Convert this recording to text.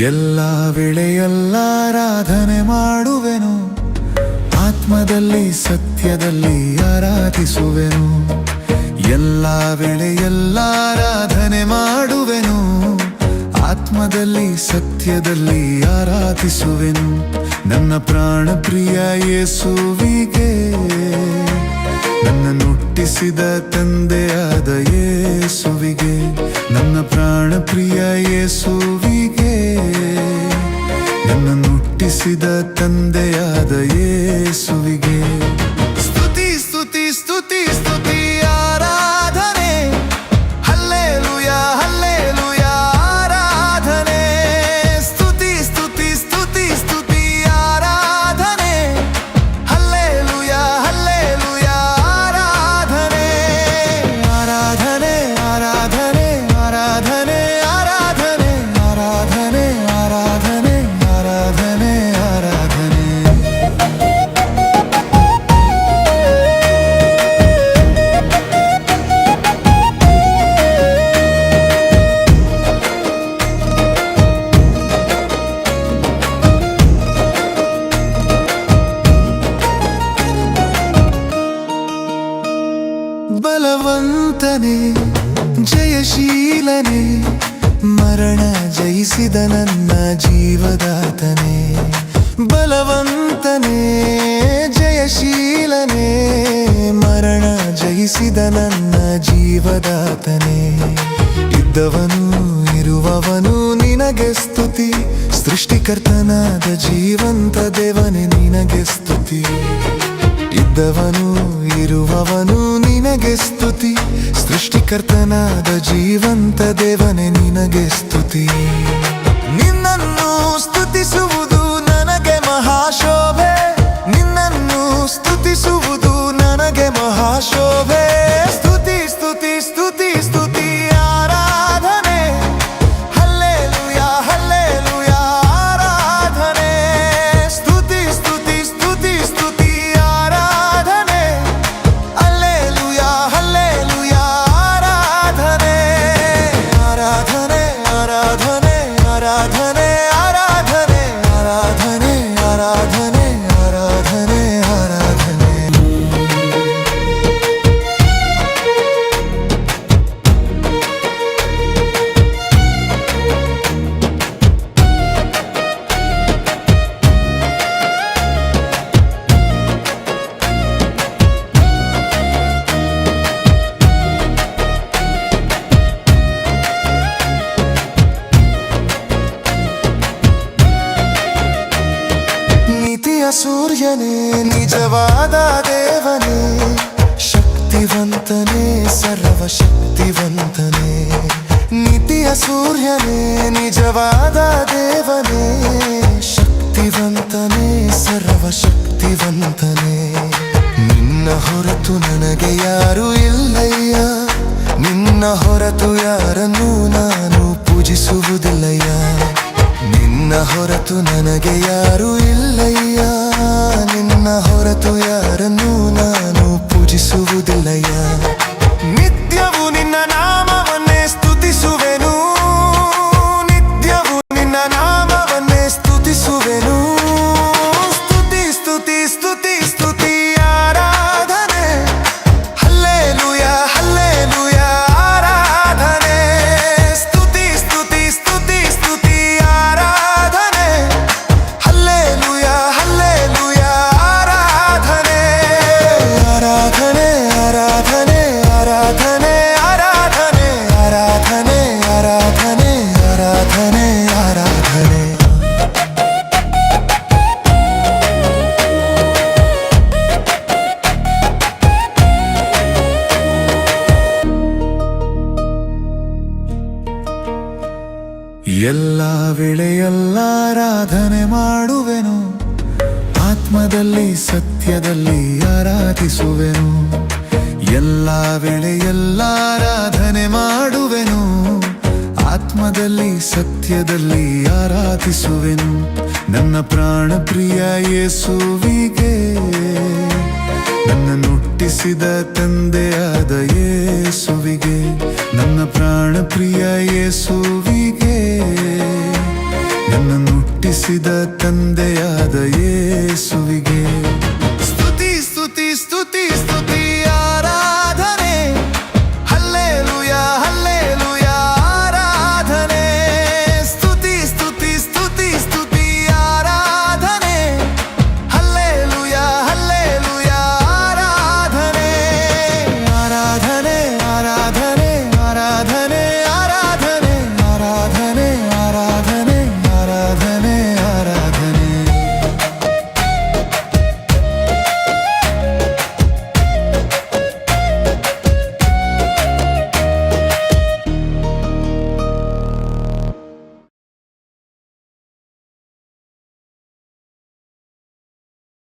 ಎಲ್ಲ ವೇಳೆಯೆಲ್ಲ ಆರಾಧನೆ ಮಾಡುವೆನು, ಆತ್ಮದಲ್ಲಿ ಸತ್ಯದಲ್ಲಿ ಆರಾಧಿಸುವೆನು. ಎಲ್ಲ ವೇಳೆಯೆಲ್ಲ ಆರಾಧನೆ ಮಾಡುವೆನು, ಆತ್ಮದಲ್ಲಿ ಸತ್ಯದಲ್ಲಿ ಆರಾಧಿಸುವೆನು. ನನ್ನ ಪ್ರಾಣ ಪ್ರಿಯ ಯೇಸುವಿಗೆ, ನನ್ನನ್ನು ಹುಟ್ಟಿಸಿದ ತಂದೆಯಾದ ಯೇಸುವಿಗೆ, ನನ್ನ ಪ್ರಾಣ ಪ್ರಿಯ ಯೇಸುವಿಗೆ, ನನ್ನನ್ನು ಹುಟ್ಟಿಸಿದ ತಂದೆಯಾದ ಯೇಸುವಿಗೆ. ಸ್ತುತಿ ಸ್ತುತಿ ಸ್ತುತಿ ಸ್ತುತಿ ಆರಾಧನೆ, ಹಲ್ಲೆಲೂಯಾ ಹಲ್ಲೆಲೂಯಾ ಆರಾಧನೆ. ಸ್ತುತಿ ಸ್ತುತಿ ಸ್ತುತಿ ಸ್ತುತಿ ಆರಾಧನೆ, ಹಲ್ಲೆಲೂಯಾ ಹಲ್ಲೆಲೂಯಾ ಆರಾಧನೆ. ಆರಾಧನೆ ಆರಾಧನೆ ಆರಾಧನೆ ಆರಾಧನೆ ಆರಾಧನೆ ಆರಾಧನೆ ಆರಾಧನೆ ಆರಾಧನೆ. ಬಲವಂತನೇ ಜಯಶೀಲನೇ, ಮರಣ ಜಯಿಸಿದ ನನ್ನ ಜೀವದಾತನೇ. ಬಲವಂತನೇ ಜಯಶೀಲನೇ, ಮರಣ ಜಯಿಸಿದ ನನ್ನ ಜೀವದಾತನೇ. ಇದ್ದವನು ಇರುವವನು ನಿನಗೆ ಸ್ತುತಿ, ಸೃಷ್ಟಿಕರ್ತನಾದ ಜೀವಂತ ದೇವನೇ ನಿನಗೆ ಸ್ತುತಿ. ಇದ್ದವನು ಇರುವವನು ನಿನಗೆ ಸ್ತುತಿ, ಸೃಷ್ಟಿಕರ್ತನಾದ ಜೀವಂತ ದೇವನೇ ನಿನಗೆ ಸ್ತುತಿ. ನಿನ್ನನ್ನು ಸ್ತುತಿಸುವುದು ನನಗೆ ಮಹಾಶೋಭೆ, ನಿನ್ನನ್ನು ಸ್ತುತಿಸುವುದು ನನಗೆ ಮಹಾಶೋಭೆ. ಸ್ತುತಿ ಸ್ತುತಿ ಸ್ತುತಿ ಸ್ತುತಿ ಆರಾಧನೆ, ಹಲ್ಲೆಲೂಯಾ ಹಲ್ಲೆಲೂಯಾ ಆರಾಧನೆ. ಸ್ತುತಿ ಸ್ತುತಿ ಸ್ತುತಿ ಸ್ತುತಿ ಆರಾಧನೆ, ಹಲ್ಲೆಲೂಯಾ ಹಲ್ಲೆಲೂಯಾ ಆರಾಧನೆ. ಆರಾಧನೆ ಆರಾಧನೆ ಆರಾಧನೆ ಆರಾಧನೆ ಆರಾಧನೆ ಆರಾಧನೆ ಆರಾಧನೆ ಆರಾಧನೆ. ನೀತಿಯ ಸೂರ್ಯನೇ ನಿಜವಾದ ದೇವನೇ, ಶಕ್ತಿವಂತನೇ ಸರ್ವಶಕ್ತಿವಂತನೇ. ನೀತಿಯ ಸೂರ್ಯನೇ ನಿಜವಾದ ದೇವನೇ, ಶಕ್ತಿವಂತನೇ ಸರ್ವಶಕ್ತಿವಂತನೇ. ನಿನ್ನ ಹೊರತು ನನಗೆ ಯಾರು ಇಲ್ಲಯ್ಯ, ನಿನ್ನ ಹೊರತು ಯಾರನ್ನು ನಾನು ಪೂಜಿಸುವುದಿಲ್ಲಯ್ಯ. ನಿನ್ನ ಹೊರತು ನನಗೆ ಯಾರು ಇಲ್ಲಯ್ಯ, ನಿನ್ನ ಹೊರತು ಯಾರನ್ನು ನಾನು ಪೂಜಿಸುವುದಿಲ್ಲಯ್ಯ. ನಿತ್ಯವು ನಿನ್ನ ನಾಮವನ್ನೇ ಸ್ತುತಿಸುವೆನು, ನಿತ್ಯವು ನಿನ್ನ ನಾಮವನ್ನೇ ಸ್ತುತಿಸುವೆನು. ಸ್ತುತಿ ಸ್ತುತಿ ಸ್ತುತಿ ಸ್ತುತಿ ಆರಾಧನೆ, ಹಲ್ಲೆಲೂಯಾ ಹಲ್ಲೆಲೂಯಾ ಆರಾಧನೆ. ಸ್ತುತಿ ಸ್ತುತಿ ಸ್ತುತಿ ಸ್ತುತಿ ಆರಾಧನೆ, ಹಲ್ಲೆಲೂಯಾ ಹಲ್ಲೆಲೂಯಾ ಆರಾಧನೆ. ಆರಾಧನೆ ಆರಾಧನೆ ಆರಾಧನೆ ಆರಾಧನೆ ಆರಾಧನೆ ಆರಾಧನೆ ಆರಾಧನೆ ಆರಾಧನೆ. ಎಲ್ಲ ವೇಳೆಯೆಲ್ಲ ಆರಾಧನೆ ಮಾಡುವೆನು, ಆತ್ಮದಲ್ಲಿ ಸತ್ಯದಲ್ಲಿ ಆರಾಧಿಸುವೆನು. ಎಲ್ಲ ವೇಳೆಯೆಲ್ಲ ಆರಾಧನೆ ಮಾಡುವೆನು, ಆತ್ಮದಲ್ಲಿ ಸತ್ಯದಲ್ಲಿ ಆರಾಧಿಸುವೆನು. ನನ್ನ ಪ್ರಾಣ ಪ್ರಿಯ ಯೇಸುವಿಗೆ, ನನ್ನನ್ನು ಹುಟ್ಟಿಸಿದ ತಂದೆಯಾದ ಯೇಸುವಿಗೆ, ನನ್ನ ಪ್ರಾಣ ಪ್ರಿಯ ಯೇಸುವಿಗೆ, ಪ್ರೀತಿಸಿದ ತಂದೆಯಾದ ಯೇಸುವಿಗೆ